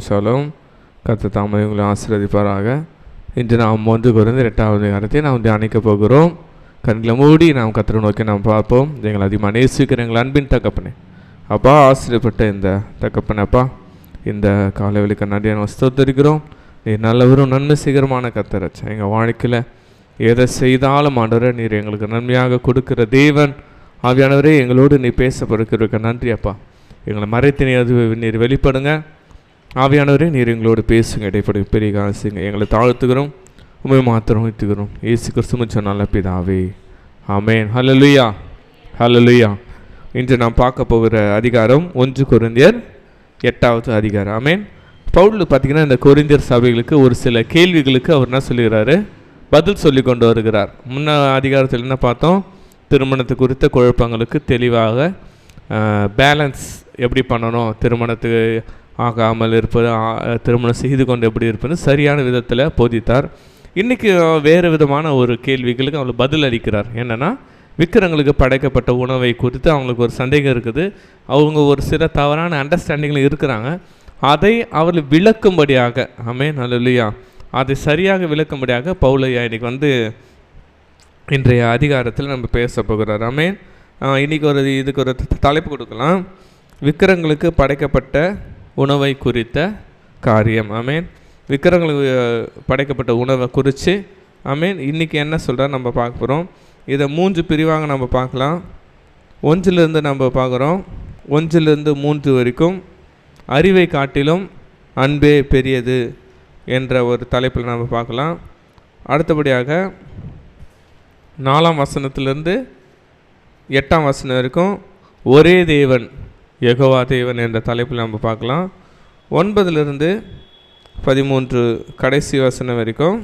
Shalom. கர்த்தர் தாமே உங்களை ஆசீர்வதிப்பாராக. இன்று நாம் 1 கொரிந்தியர் 8வது அதிகாரத்தை நாம் தியானிக்க போகிறோம். கண்களை மூடி நாம் கர்த்தரை நோக்கி நாம் பார்ப்போம். எங்களை அதிகமாக நேசிக்கிற எங்கள் அன்பின் தகப்பனே, அப்பா, ஆசீர்வப்பட்ட இந்த தகப்பனே, அப்பா, இந்த காலைவெளிக்கு நன்றியை ஸ்தோத்திரிக்கிறோம். நீ நல்லவரும் நன்மை சீக்கிரமான கர்த்தராச்சா. எங்கள் வாழ்க்கையில் எதை செய்தாலும் ஆண்டவரே, நீர் எங்களுக்கு நன்மையாக கொடுக்கிற தேவன். ஆவியானவரே, எங்களோடு நீ பேசப்படுகிறதுக்கு நன்றி அப்பா. எங்களை மறைத்து நீர் வெளிப்படுங்க. ஆவியானவரே, நீர் எங்களோடு பேசுங்க, இடைப்படும் பெரிய காசுங்க. எங்களை தாழ்த்துக்கிறோம், உண்மை மாத்திரம் வைத்துக்கிறோம். இயேசு கிறிஸ்து சொன்னால பிதாவே, ஆமென். ஹல்லேலூயா, ஹல்லேலூயா. இன்று நாம் பார்க்க போகிற அதிகாரம் 1 கொரிந்தியர் 8வது அதிகாரம். ஆமென். பவுல் பார்த்திங்கன்னா இந்த கொரிந்தியர் சபைகளுக்கு ஒரு சில கேள்விகளுக்கு அவர் என்ன சொல்லுகிறாரு, பதில் சொல்லி கொண்டு வருகிறார். முன்ன அதிகாரத்தில் என்ன பார்த்தோம், திருமணத்தை குறித்த குழப்பங்களுக்கு தெளிவாக பேலன்ஸ் எப்படி பண்ணணும், திருமணத்துக்கு ஆகாமல் இருப்பது, திருமணம் செய்து கொண்டு எப்படி இருப்பது சரியான விதத்தில் போதித்தார். இன்றைக்கி வேறு விதமான ஒரு கேள்விகளுக்கு அவர் பதில் அளிக்கிறார். என்னென்னா, விக்கிரங்களுக்கு படைக்கப்பட்ட உணவை குறித்து அவங்களுக்கு ஒரு சந்தேகம் இருக்குது. அவங்க ஒரு சில தவறான அண்டர்ஸ்டாண்டிங்கில் இருக்கிறாங்க. அதை அவர்கள் விளக்கும்படியாக, ஆமென், ஹல்லேலூயா, அதை சரியாக விளக்கும்படியாக பவுலையா இன்றைக்கி இன்றைய அதிகாரத்தில் நம்ம பேச போகிறார். ஆமென். இன்றைக்கி இதுக்கு ஒரு தலைப்பு கொடுக்கலாம், விக்கிரங்களுக்கு படைக்கப்பட்ட உணவை குறித்த காரியம். ஆமென். விக்கிரங்களுக்கு படைக்கப்பட்ட உணவை குறித்து, ஆமென், இன்றைக்கி என்ன சொல்கிறார் நம்ம பார்க்க போகிறோம். இதை 3 பிரிவாக நம்ம பார்க்கலாம். 1லிருந்து நம்ம பார்க்குறோம், 1லிருந்து 3 வரைக்கும் அறிவை காட்டிலும் அன்பே பெரியது என்ற ஒரு தலைப்பில் நம்ம பார்க்கலாம். அடுத்தபடியாக 4ஆம் வசனத்திலிருந்து 8ஆம் வசனம் வரைக்கும் ஒரே தேவன், யெகோவா தேவன் என்ற தலைப்பில் நம்ம பார்க்கலாம். 9லிருந்து 13 கடைசி வசனம் வரைக்கும்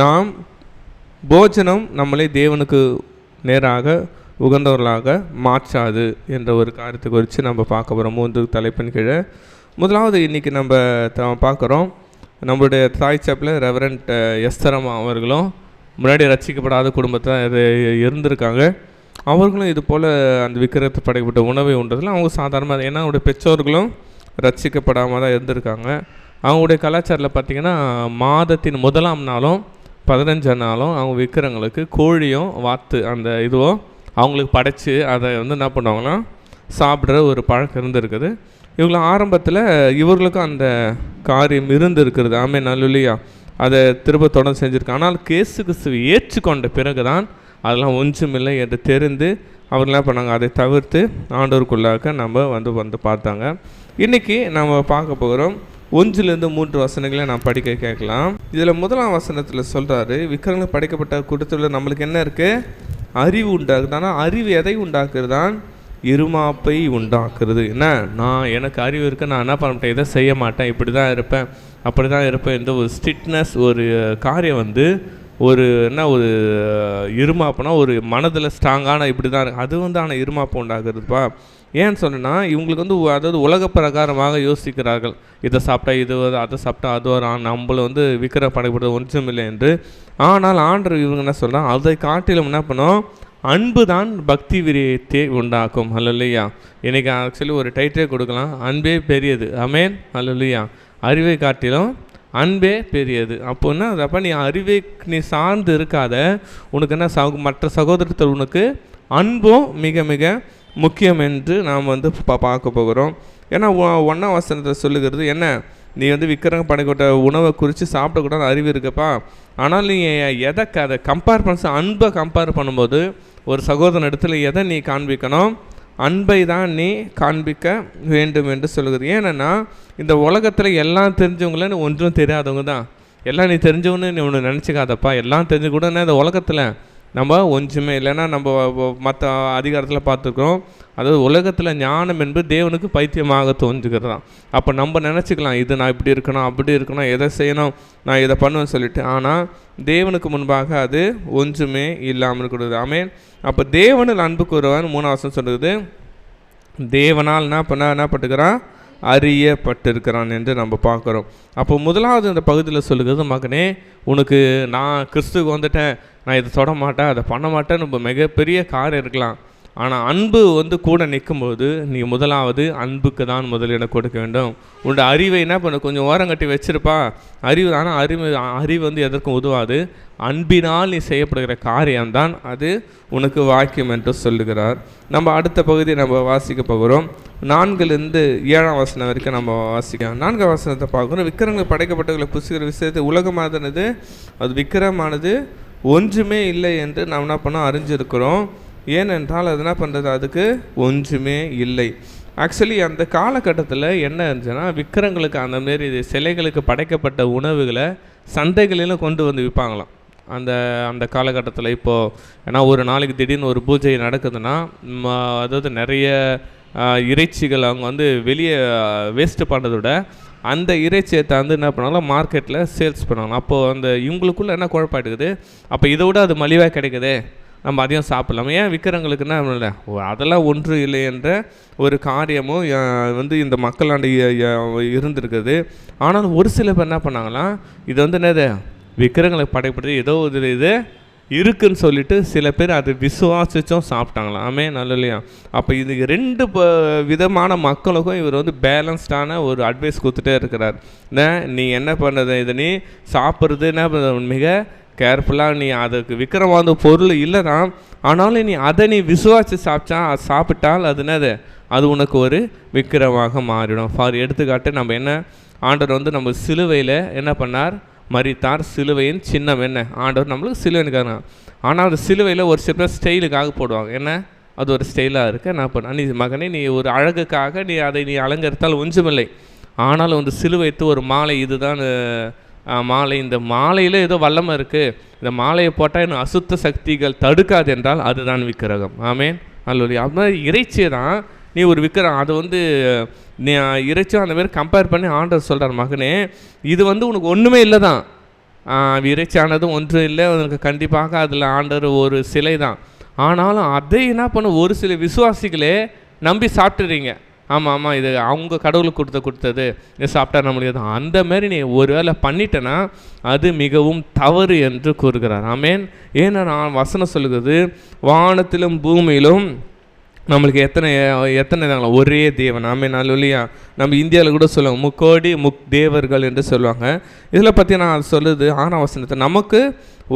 நாம் போஜனம் நம்மளை தேவனுக்கு நேராக உகந்தவர்களாக மாற்றாது என்ற ஒரு காரியத்தை குறித்து நம்ம பார்க்க போகிறோம். 3 தலைப்பின் கீழே முதலாவது இன்றைக்கி நம்ம பார்க்குறோம், நம்மளுடைய தாய் சாப்பில் ரெவரண்ட் எஸ்தரம்மா அவர்களும் முன்னாடி ரட்சிக்கப்படாத குடும்பத்தில் இருந்திருக்காங்க. அவர்களும் இது போல் அந்த விக்கிரகத்தை படைக்கப்பட்ட உணவை உண்டதில் அவங்க சாதாரணமாக, ஏன்னா அவங்களுடைய பெற்றோர்களும் ரட்சிக்கப்படாமல் தான் இருந்திருக்காங்க. அவங்களுடைய கலாச்சாரத்தில் பார்த்திங்கன்னா மாதத்தின் 1ஆம் நாளும் 15ஆம் நாளும் அவங்க விக்கிரங்களுக்கு கோழியும் வாத்து அந்த இதுவோ அவங்களுக்கு படைச்சி அதை என்ன பண்ணுவாங்கன்னா சாப்பிட்ற ஒரு பழக்கம் இருந்திருக்குது. இவங்களை ஆரம்பத்தில் இவர்களுக்கும் அந்த காரியம் இருந்திருக்கிறது. ஆமென், ஹல்லேலூயா. அதை திரும்ப தொடர்ந்து செஞ்சுருக்காங்க. ஆனால் இயேசு கிறிஸ்துவை ஏற்றுக்கொண்ட பிறகு தான் அதெல்லாம் ஒன்றுமில்லை என்று தெரிந்து அவர் என்ன பண்ணாங்க, அதை தவிர்த்து ஆண்டவருக்குள்ளாக நம்ம வந்து பார்த்தாங்க. இன்றைக்கி நம்ம பார்க்க போகிறோம் 1லிருந்து 3 வசனங்களை நான் படிக்க கேட்கலாம். இதில் 1ஆம் வசனத்தில் சொல்கிறாரு, விக்கிரகங்கள் படைக்கப்பட்ட கூட்டத்தில் நம்மளுக்கு என்ன இருக்குது, அறிவு உண்டாக்குது. ஆனால் அறிவு எதை உண்டாக்குறதான், இருமாப்பை உண்டாக்குறது. என்ன, எனக்கு அறிவு இருக்குது, நான் என்ன பண்ண மாட்டேன், இதை செய்ய மாட்டேன், இப்படி தான் இருப்பேன், அப்படி தான் இருப்பேன். இந்த ஒரு ஸ்ட்ரிக்ட்னஸ், ஒரு காரியம் ஒரு ஒரு இருமாப்புனா ஒரு மனதில் ஸ்ட்ராங்கான இப்படி தான் இருக்குது, அது ஆனால் இருமாப்பு உண்டாக்குறதுப்பா. ஏன்னு சொன்னால் இவங்களுக்கு அதாவது உலக பிரகாரமாக யோசிக்கிறார்கள். இதை சாப்பிட்டா இது வரும், அதை சாப்பிட்டா அது வரும், நம்மளை விக்கிர படைப்படுறது ஒன்றுமில்லை என்று. ஆனால் ஆண்டவர் இவங்க என்ன சொல்கிறாங்க, அதை காட்டிலும் என்ன பண்ணோம், அன்பு தான் பக்தி விரியத்தை உண்டாக்கும். ஹல்லேலூயா. இன்றைக்கி ஆக்சுவலி ஒரு டைட்டிலே கொடுக்கலாம், அன்பே பெரியது. ஆமென், ஹல்லேலூயா. அறிவை காட்டிலும் அன்பே பெரியது. அப்போன்னா அப்போ நீ அறிவை நீ சார்ந்து இருக்காத, உனக்கு என்ன மற்ற சகோதரத்தில் உனக்கு அன்பும் மிக மிக முக்கியம் என்று நாம் பார்க்க போகிறோம். ஏன்னா 1ஆம் வசனத்தை சொல்லுகிறது என்ன, நீ விக்கிரகம் படைக்கப்பட்ட உணவை குறித்து சாப்பிடக்கூடாது அறிவு இருக்கப்பா. ஆனால் நீ அதை கம்பேர் பண்ண, அன்பை கம்பேர் பண்ணும்போது ஒரு சகோதரன் இடத்துல எதை நீ காண்பிக்கணும், அன்பை தான் நீ காண்பிக்க வேண்டும் என்று சொல்லுகிறது. ஏன்னா இந்த உலகத்தில் எல்லாம் தெரிஞ்சவங்கள ஒன்றும் தெரியாதவங்க தான். எல்லாம் நீ தெரிஞ்சவன்னு நீ ஒன்று நினச்சிக்காதப்பா. எல்லாம் தெரிஞ்சு கூட இந்த உலகத்தில் நம்ம ஒன்றுமே இல்லைன்னா நம்ம மற்ற அதிகாரத்தில் பார்த்துருக்குறோம். அதாவது உலகத்தில் ஞானம் என்பது தேவனுக்கு பைத்தியமாக தோன்றுகிறது தான். அப்போ நம்ம நினச்சிக்கலாம், இது நான் இப்படி இருக்கணும், அப்படி இருக்கணும், எதை செய்யணும், நான் இதை பண்ணுவேன்னு சொல்லிட்டு. ஆனால் தேவனுக்கு முன்பாக அது ஒன்றுமே இல்லாமல் இருக்கிறது. ஆமென். அப்போ தேவனில் அன்பு கூறுவான் 3ஆம் வசனம் சொல்லுது, தேவனால் என்ன பட்டுக்கிறான், அறியப்பட்டிருக்கிறான் என்று நம்ம பார்க்குறோம். அப்போ முதலாவது இந்த பகுதியில் சொல்லுகிறது, மகனே, உனக்கு நான் கிறிஸ்துக்கு வந்துட்டேன், நான் இதை தொட மாட்டேன், அதை பண்ண மாட்டேன்னு மிகப்பெரிய காரியம் இருக்கலாம். ஆனால் அன்பு கூட நிற்கும்போது நீ முதலாவது அன்புக்கு தான் முதலிடம் கொடுக்க வேண்டும். உன்னோட அறிவை என்ன பண்ண கொஞ்சம் ஓரம் கட்டி வச்சிருப்பா அறிவு, ஆனால் அறிவு எதற்கும் உதவாது. அன்பினால் நீ செய்யப்படுகிற காரியம்தான் அது உனக்கு வாக்கியம் என்று சொல்லுகிறார். நம்ம அடுத்த பகுதி நம்ம வாசிக்க போகிறோம். 4-7 வரைக்கும் நம்ம வாசிக்கலாம். 4 வசனத்தை பார்க்குறோம். விக்கிரங்கள் படைக்கப்பட்டவர்களை புசிக்கிற விஷயத்தை உலகமானது அது விக்கிரமானது ஒன்றுமே இல்லை என்று நாம் என்ன பண்ணோம் அறிஞ்சிருக்கிறோம். ஏனென்றால் அது என்ன பண்ணுறது, அதுக்கு ஒன்றுமே இல்லை. ஆக்சுவலி அந்த காலகட்டத்தில் என்ன இருந்துச்சுன்னா, விக்கிரங்களுக்கு அந்தமாரி சிலைகளுக்கு படைக்கப்பட்ட உணவுகளை சந்தைகளிலும் கொண்டு வந்து விற்பாங்களாம் அந்த காலகட்டத்தில். இப்போது ஏன்னா ஒரு நாளைக்கு திடீர்னு ஒரு பூஜை நடக்குதுன்னா, அதாவது நிறைய இறைச்சிகள் அவங்க வெளியே வேஸ்ட்டு பண்ணுறத விட அந்த இறைச்சியை என்ன பண்ணாலும் மார்க்கெட்டில் சேல்ஸ் பண்ணுவாங்க. அப்போது இவங்களுக்குள்ளே என்ன குழப்பாயிட்டுக்குது, அப்போ இதை விட அது மலிவாக கிடைக்குது, நம்ம அதையும் சாப்பிடலாம். ஏன் விற்கிறவங்களுக்குன்னா இல்லை, அதெல்லாம் ஒன்று இல்லை என்ற ஒரு காரியமும் இந்த மக்களாண்டு இருந்திருக்குது. ஆனால் ஒரு சில பேர் என்ன பண்ணாங்களாம், இது என்னது விக்கிரங்களுக்கு படைப்படுறது ஏதோ ஒரு இது இருக்குன்னு சொல்லிட்டு சில பேர் அதை விசுவாசிச்சும் சாப்பிட்டாங்களாம். நல்ல இல்லையா? அப்போ இது 2 விதமான மக்களுக்கும் இவர் பேலன்ஸ்டான ஒரு அட்வைஸ் கொடுத்துட்டே இருக்கிறார். நீ என்ன பண்ணுறது, இதை நீ சாப்பிட்றது என்ன பண்ணுறது மிக கேர்ஃபுல்லாக, நீ அதுக்கு விக்கிரமான பொருள் இல்லை தான், ஆனாலும் நீ அதை நீ விசுவாசி சாப்பிட்டால் அது என்னது, அது உனக்கு ஒரு விக்கிரமாக மாறிடும். ஃபார் எடுத்துக்காட்டு நம்ம என்ன ஆண்டவர் நம்ம சிலுவையில் என்ன பண்ணார், மரித்தார். சிலுவையின் சின்னம் என்ன, ஆண்டவர் நம்மளுக்கு சிலுவைக்காக. ஆனால் அந்த சிலுவையில் ஒரு சில பேர் ஸ்டைலுக்காக போடுவாங்க. என்ன அது ஒரு ஸ்டைலாக இருக்குது, நான் பண்ண நீ மகனே நீ ஒரு அழகுக்காக நீ அதை நீ அலங்கரித்தால் ஒன்றுமில்லை. ஆனாலும் சிலுவைத்து ஒரு மாலை, இதுதான் மாலை, இந்த மாலையில் ஏதோ வல்லமை இருக்குது, இந்த மாலையை போட்டால் இன்னும் அசுத்த சக்திகள் தடுக்காது என்றால் அதுதான் விக்கிரகம். ஆமேன். அல்ல அது மாதிரி இறைச்சியை தான் நீ ஒரு விக்கிரகம், அது நீ இறைச்சியும் அந்த மாதிரி கம்பேர் பண்ணி ஆண்டவர் சொல்கிறார், மகனே இது உனக்கு ஒன்றுமே இல்லை தான், இறைச்சியானதும் ஒன்றும் இல்லை, உனக்கு கண்டிப்பாக அதில் ஆண்டவர் ஒரு சிலை தான். ஆனாலும் அதை என்ன பண்ண ஒரு சில விசுவாசிகளே நம்பி சாப்பிட்டுறீங்க. ஆமாம் இது அவங்க கடவுளுக்கு கொடுத்தது, இது சாப்பிட்டா நம்மளுக்கு தான். அந்த மாதிரி நீ ஒரு வேளை பண்ணிட்டேன்னா அது மிகவும் தவறு என்று கூறுகிறார். ஆமேன். ஏன்னா நான் வசனம் சொல்லுகிறது, வானத்திலும் பூமியிலும் நம்மளுக்கு எத்தனை ஒரே தேவன். ஆமே. நாள் இல்லையா? நம்ம இந்தியாவில் கூட சொல்லுவாங்க முக்கோடி தேவர்கள் என்று சொல்லுவாங்க. இதில் பற்றி நான் சொல்லுது 6ஆம் வசனத்தை, நமக்கு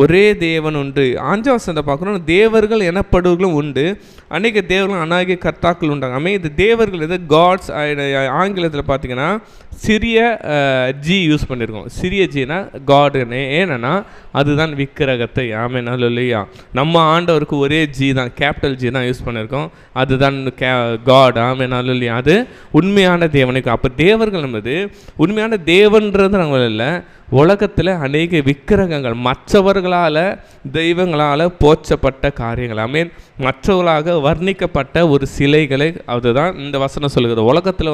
ஒரே தேவன் உண்டு. 5ஆம் வசனத்தை பார்க்குறோம், தேவர்கள் எனப்படுவர்களும் உண்டு, அநேக தேவர்களும் அநேக கர்த்தாக்கள் உண்டாங்க. இது தேவர்கள் இது காட்ஸ். ஆங்கிலத்தில் பார்த்தீங்கன்னா சிறிய ஜி யூஸ் பண்ணியிருக்கோம். சிறிய ஜினா காடுன்னு. ஏன்னா அதுதான் விக்கிரகத்தை. ஆமே. நல்ல இல்லையா? நம்ம ஆண்டவருக்கு ஒரே ஜி தான், கேபிட்டல் ஜி தான் யூஸ் பண்ணியிருக்கோம், அதுதான் காட். ஆமே. நல்ல இல்லையா? அது உண்மையான தேவனுக்கு. அப்போ தேவர்கள் என்பது உண்மையான தேவன்றது நாங்கள் இல்லை, உலகத்தில் அநேக விக்கிரகங்கள் மற்றவர்களால் தெய்வங்களால் போற்றப்பட்ட காரியங்கள். மீன் மற்றவர்களாக வர்ணிக்கப்பட்ட ஒரு சிலைகளை அதுதான் இந்த வசனம் சொல்லுகிறது. உலகத்தில்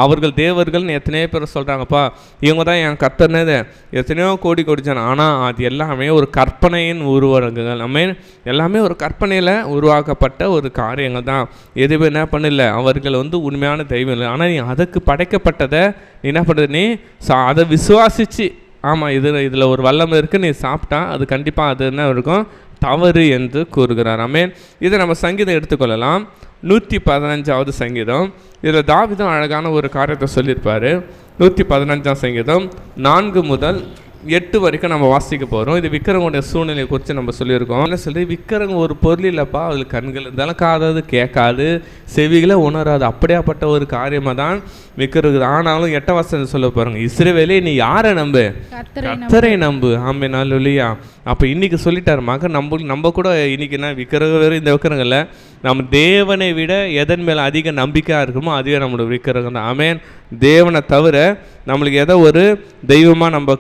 அவர்கள் தேவர்கள்னு எத்தனையோ பேர் சொல்கிறாங்கப்பா, இவங்க தான் என் கர்த்தனது எத்தனையோ கோடி ஜனம். ஆனால் அது எல்லாமே ஒரு கற்பனையின் உருவகங்கள். மீன் எல்லாமே ஒரு கற்பனையில் உருவாக்கப்பட்ட ஒரு காரியங்கள் தான். எதுவுமே என்ன பண்ணல, அவர்கள் உண்மையான தெய்வம் இல்லை. ஆனால் நீ அதுக்கு படைக்கப்பட்டதை நீ என்ன பண்ணுறது, நீ அதை விசுவாசிச்சு ஆமாம் இதில் ஒரு வல்லமை இருக்குது, நீ சாப்பிட்டா அது கண்டிப்பாக அது என்ன இருக்கும், தவறு என்று கூறுகிறார். ஆமென். இதை நம்ம சங்கீதம் எடுத்துக்கொள்ளலாம். 115வது சங்கீதம். இதில் தாவீதும் அழகான ஒரு காரியத்தை சொல்லியிருப்பார். 115ஆம் சங்கீதம் 4 முதல் 8 வரைக்கும் நம்ம வாசிக்க போகிறோம். இது விக்கிரகனுடைய சூழ்நிலையை குறித்து நம்ம சொல்லியிருக்கோம். என்ன சொல்லி, விக்கிரகம் ஒரு பொருள் இல்லைப்பா, அதில் கண்கள் இருந்தாலும் காதாது, கேட்காது, செவிகளை உணராது, அப்படியாப்பட்ட ஒரு காரியமாக தான் விக்கிரகம். ஆனாலும் 8ஆம் வசனம் சொல்ல பாருங்க, இஸ்ரவேலே நீ யாரை நம்பு, கர்த்தரை நம்பு. ஆமே. நாள் இல்லையா? அப்போ இன்றைக்கி சொல்லிட்டார் மகன், நம்ம கூட இன்றைக்கி என்ன விக்கிரகம் வேறு, இந்த விக்கிரகங்களில் நம்ம தேவனை விட எதன் மேலே அதிக நம்பிக்கையாக இருக்குமோ அதுவே நம்மளோட விக்கிரகம் தான். ஆமேன். தேவனை தவிர நம்மளுக்கு எதை ஒரு தெய்வமாக நம்ம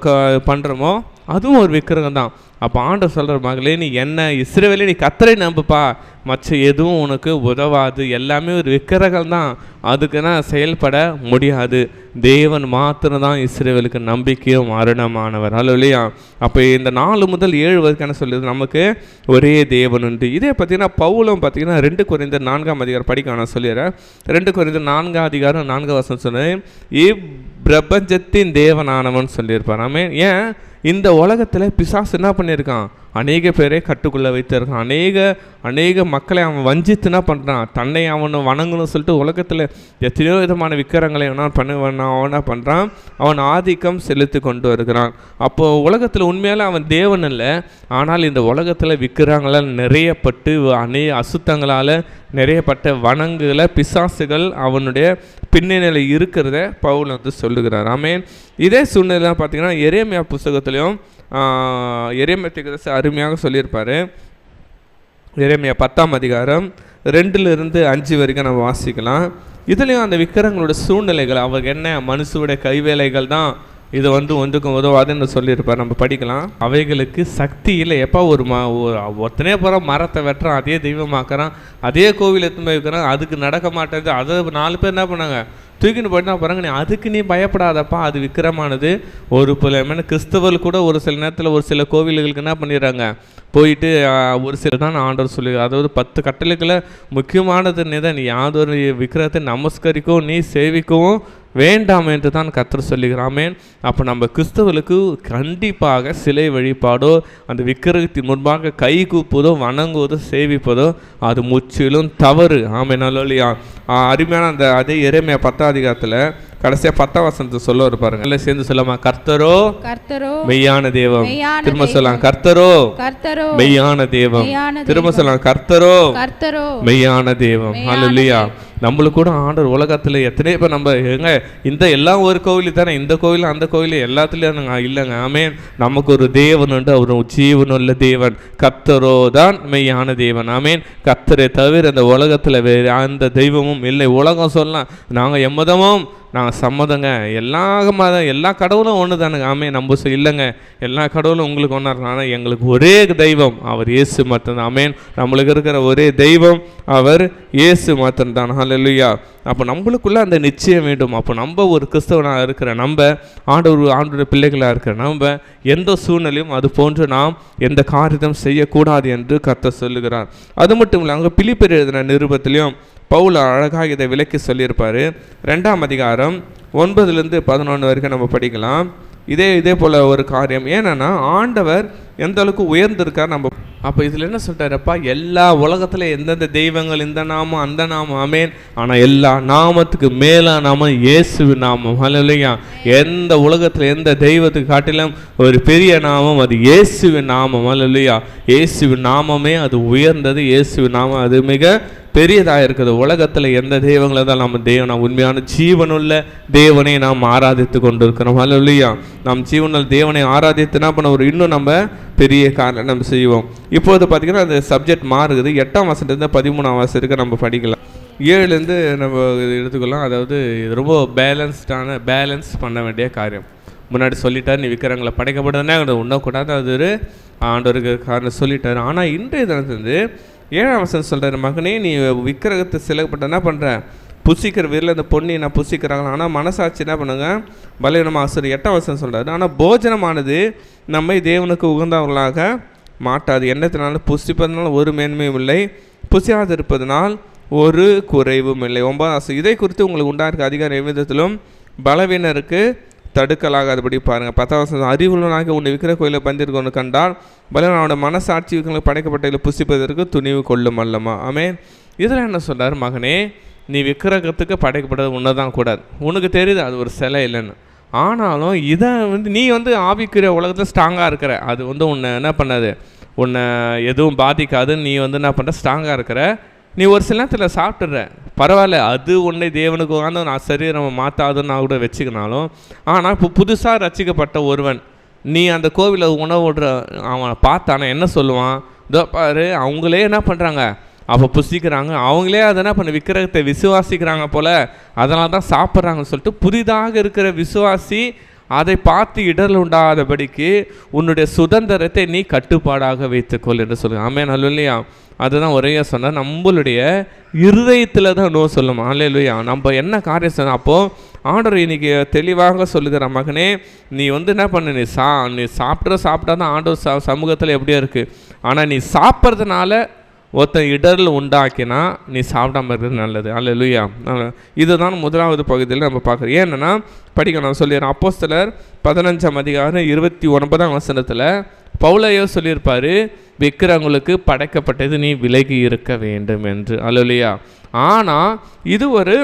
பண்ணுறோமோ அதுவும் ஒரு விக்கிரகம் தான். அப்போ ஆண்டவர் சொல்கிற மகளே, நீ என்ன இஸ்ரவேலே நீ கர்த்தரை நம்புப்பா, மற்ற எதுவும் உனக்கு உதவாது, எல்லாமே ஒரு விக்கிரகம் தான், அதுக்குன்னா செயல்பட முடியாது. தேவன் மாத்திரம்தான் இஸ்ரவேலுக்கு நம்பிக்கையும் மரணமானவர். அல்லையா? அப்போ இந்த 4 முதல் 7 வரைக்கும் என்ன சொல்லுது, நமக்கு ஒரே தேவன் உண்டு. இதே பார்த்தீங்கன்னா பவுலும் பார்த்தீங்கன்னா 2 கொரிந்தியர் 4ஆம் அதிகாரம் படிக்க நான் சொல்லிடுறேன். 2 கொரிந்தியர் 4ஆம் அதிகாரம் 4ஆம் வசனம் சொன்னேன், பிரபஞ்சத்தின் தேவனானவன் சொல்லியிருப்பார். ஆமென். ஏன் இந்த உலகத்தில் பிசாசு என்ன பண்ணியிருக்கான், அநேக பேரை கட்டுக்குள்ளே வைத்திருக்கான். அநேக மக்களை அவன் வஞ்சித்து என்ன பண்ணுறான், தன்னை அவனை வணங்கணும்னு சொல்லிட்டு உலகத்தில் எத்தனையோ விதமான விக்கிரங்களை அவன் பண்ணுறான், அவன் ஆதிக்கம் செலுத்தி கொண்டு வருகிறான். அப்போது உலகத்தில் உண்மையால் அவன் தேவன் இல்லை, ஆனால் இந்த உலகத்தில் விக்கிரங்களால் நிறையப்பட்டு அசுத்தங்களால் நிறையப்பட்ட வணங்குகளை பிசாசுகள் அவனுடைய பின்னணியில் இருக்கிறத பவுல் சொல்லுகிறார். ஆமென். இதே சூழ்நிலை பார்த்தீங்கன்னா எரேமியா புஸ்தகத்திலையும் எரேமியா தீர்க்கதரிசி அருமையாக சொல்லியிருப்பார். எரேமியா 10ஆம் அதிகாரம் 2-5 வரைக்கும் நம்ம வாசிக்கலாம். இதுலேயும் அந்த விக்கிரங்களோட சூழ்நிலைகள், அவங்க என்ன மனுஷனுடைய கைவேலைகள் தான் இது ஒன்றுக்கும் உதவாதுன்னு சொல்லியிருப்பார். நம்ம படிக்கலாம். அவைகளுக்கு சக்தி இல்லை. எப்போ ஒருத்தனே போகிற மரத்தை வெட்டுறான், அதே தெய்வமாக்குறான், அதே கோவில் எடுத்துன்னு போய் வைக்கிறான், அதுக்கு நடக்க மாட்டேங்குது. அதை 4 பேர் என்ன பண்ணாங்க, தூக்கின்னு போயிட்டு தான் பாருங்க, அதுக்கு நீ பயப்படாதப்பா, அது விக்கிரமானது. ஒரு கிறிஸ்தவர்கள் கூட ஒரு சில நேரத்தில் ஒரு சில கோவில்களுக்கு என்ன பண்ணிடுறாங்க, போயிட்டு ஒரு சில தான் ஆண்டவர் சொல்லி, அதாவது 10 கட்டளைகளை முக்கியமானது நீ யாதொரு விக்கிரகத்தை நமஸ்கரிக்கவும் நீ சேவிக்கவும் வேண்டாம் என்று தான் கர்த்தர் சொல்லுகிறாமே. அப்போ நம்ம கிறிஸ்தவர்களுக்கு கண்டிப்பாக சிலை வழிபாடோ அந்த விக்கிரகத்தின் முன்பாக கை கூப்புவதோ வணங்குவதோ சேவிப்பதோ அது முற்றிலும் தவறு. ஆமென். அல்லேலூயா. அருமையான அந்த அதே எரேமியா 10ஆம் அதிகாரத்தில் கடைசியா 10ஆம் வசனத்தை சொல்ல பாருங்க. எல்லாம் சேர்ந்து சொல்லமா, கர்த்தரோ மெய்யான தெய்வம். திரும்ப சொல்லலாம், கர்த்தரோ மெய்யான தெய்வம். திரும்ப சொல்லலாம், கர்த்தரோ மெய்யான தெய்வம். அல்லேலூயா. நம்மளுக்கு கூட ஆண்டவர் உலகத்தில் எத்தனை பேர் நம்ம எங்க இந்த எல்லாம் ஒரு கோவில் தானே, இந்த கோவில் அந்த கோவில் எல்லாத்துலேயும் இல்லைங்க. ஆமென். நமக்கு ஒரு தேவன் உண்டு, அவர் ஜீவனுள்ள தேவன், கர்த்தரோ தான் மெய்யான தேவன். ஆமென். கர்த்தரை தவிர அந்த உலகத்தில் வேறு அந்த தெய்வமும் இல்லை. உலகம் சொல்லலாம் நாங்கள் எம்மதமும் நாங்கள் சம்மதங்க, எல்லா கடவுளும் ஒன்று தானுங்க. ஆமே நம்ம இல்லைங்க, எல்லா கடவுளும் உங்களுக்கு ஒன்றா இருக்கலாம், ஆனால் எங்களுக்கு ஒரே தெய்வம் அவர் இயேசு மட்டும்தான். ஆமேன். நம்மளுக்கு இருக்கிற ஒரே தெய்வம் அவர் இயேசு மட்டும்தான். ஹல்லேலூயா. அப்போ நம்மளுக்குள்ள அந்த நிச்சயம் வேண்டும். அப்போ நம்ம ஒரு கிறிஸ்தவனாக இருக்கிற நம்ம ஆண்டவருடைய பிள்ளைகளாக இருக்கிற நம்ம எந்த சூழ்நிலையும் அது போன்று நாம் எந்த காரியத்தையும் செய்யக்கூடாது என்று கர்த்தர் சொல்லுகிறார். அது மட்டும் இல்லை, அங்கே பிலிப்பியர் எழுதின நிருபத்திலையும் பவுல் அழகாக இதை விளக்கி சொல்லியிருப்பார். 2ஆம் அதிகாரம் 9-11 வரைக்கும் நம்ம படிக்கலாம். இதே போல் ஒரு காரியம். ஏன்னா ஆண்டவர் எந்த அளவுக்கு உயர்ந்திருக்கார் நம்ம. அப்போ இதில் என்ன சொல்லிட்டாரப்பா, எல்லா உலகத்தில் எந்தெந்த தெய்வங்கள் இந்த நாமம் அந்த நாமம், ஆமேன், ஆனால் எல்லா நாமத்துக்கு மேலே நாமம் இயேசுவின் நாமம். ஹல்லேலூயா. எந்த உலகத்தில் எந்த தெய்வத்துக்கு காட்டிலும் ஒரு பெரிய நாமம் அது இயேசுவின் நாமம். ஹல்லேலூயா. இயேசுவின் நாமமே அது உயர்ந்தது. இயேசுவின் நாமம் அது மிக பெரியதாக இருக்குது. உலகத்தில் எந்த தெய்வங்களை தான் நம்ம தெய்வம் உண்மையான ஜீவனுள்ள தேவனை நாம் ஆராதித்து கொண்டு இருக்கிறோம். ஹல்லேலூயா. நாம் ஜீவனுள்ள தேவனை ஆராதித்துனா பண்ண ஒரு இன்னும் நம்ம பெரிய காரியம் நம்ம செய்வோம். இப்போது பார்த்திங்கன்னா அந்த சப்ஜெக்ட் மாறுது. 8ஆம் வசனத்துலேருந்து 13ஆம் வசனத்துக்கு நம்ம படிக்கலாம். 7லேருந்து நம்ம எடுத்துக்கலாம். அதாவது இது ரொம்ப பேலன்ஸ் பண்ண வேண்டிய காரியம். முன்னாடி சொல்லிட்டார், நீ விக்கிரங்களை படைக்கப்படுதுன்னா உண்ணக்கூடாது, அது ஒரு ஆண்டவருக்கு காரணம் சொல்லிட்டார். ஆனால் இன்றைய தினத்துலேருந்து 7ஆம் வசனம் சொல்கிறார், மகனே நீ விக்கிரகத்தை சிலைப்பட்ட என்ன பண்ணுற, புசிக்கிற வீரில் அந்த பொண்ணி நான் புசிக்கிறாங்க, ஆனால் மனசாட்சி என்ன பண்ணுங்க பலவீனமாக ஆசிரியர். 8ஆம் வசனம் சொல்கிறாரு, ஆனால் போஜனமானது நம்மை தேவனுக்கு உகந்தவர்களாக மாட்டாது. எண்ணத்தினாலும் புசிப்பதனால் ஒரு மேன்மையும் இல்லை, புசியாது இருப்பதனால் ஒரு குறைவும் இல்லை. 9ஆம் வசனம், இதை குறித்து உங்களுக்கு உண்டாயிருக்க அதிகார எவ்விதத்திலும் பலவீனருக்கு தடுக்கலாகாதபடி பாருங்கள். 10ஆம் வசனம், அறிவுள்ளனாக உன்னை விக்கிர கோயிலை பந்திருக்கொண்டு கண்டால் பலவீன அவனோட மனசாட்சிகளுக்கு படைக்கப்பட்ட புசிப்பதற்கு துணிவு கொள்ளும் அல்லமா. ஆமேன். இதில் என்ன சொல்கிறார், மகனே நீ விக்கிரகத்துக்கு படைக்கப்பட்டது ஒன்று தான் கூடாது. உனக்கு தெரியுது அது ஒரு சிலை இல்லைன்னு, ஆனாலும் இதை நீ ஆவிக்குரிய உலகத்தில் ஸ்ட்ராங்காக இருக்கிற, அது உன்னை என்ன பண்ணாது, உன்னை எதுவும் பாதிக்காது. நீ என்ன பண்ணுற, ஸ்ட்ராங்காக இருக்கிற. நீ ஒரு சில நேரத்தில் சாப்பிட்ற, பரவாயில்ல, அது உன்னை தேவனுக்கு உட்காந்து நான் சரீரம் மாற்றாதுன்னு நான் கூட வச்சுக்கினாலும், ஆனால் இப்போ புதுசாக ரசிக்கப்பட்ட ஒருவன் நீ அந்த கோவிலில் உணவு விடுற அவனை பார்த்தானா என்ன சொல்லுவான், இதோ பாரு அவங்களே என்ன பண்ணுறாங்க அப்போ புசிக்கிறாங்க, அவங்களே அதை என்ன பண்ண விக்கிரகத்தை விசுவாசிக்கிறாங்க போல், அதனால தான் சாப்பிட்றாங்கன்னு சொல்லிட்டு புதிதாக இருக்கிற விசுவாசி அதை பார்த்து இடர்ல உண்டாதபடிக்கு உன்னுடைய சுதந்திரத்தை நீ கட்டுப்பாடாக வைத்துக்கொள் என்று சொல்லுங்க. ஆமென். அல்லேலூயா. அதுதான் ஒரே சொன்னால் நம்மளுடைய இருதயத்தில் தான் நோ சொல்லுமா. அல்லேலூயா. நம்ம என்ன காரியம் சொன்ன அப்போது ஆண்டவர் இன்னைக்கு தெளிவாக சொல்லுகிற, மகனே நீ என்ன பண்ணு, நீ சாப்பிட்டா தான் ஆண்டவர் சமூகத்தில் எப்படியோ இருக்குது, ஆனால் நீ சாப்பிட்றதுனால ஒருத்தன் இடரில் உண்டாக்கினா நீ சாப்பிடாம இருக்கிறது நல்லது. அல்லேலூயா. இதுதான் முதலாவது பகுதியில் நம்ம பார்க்குறோம். ஏன்னா படிக்க நான் சொல்லிடுறேன். அப்போஸ்தலர் 15ஆம் அதிகாரம் 29ஆம் வசனத்தில் பவுலையோ சொல்லியிருப்பார், விக்கிரகங்களுக்கு படைக்கப்பட்டது நீ விலகி இருக்க வேண்டும் என்று. அல்லேலூயா. ஆனால் இது ஒரு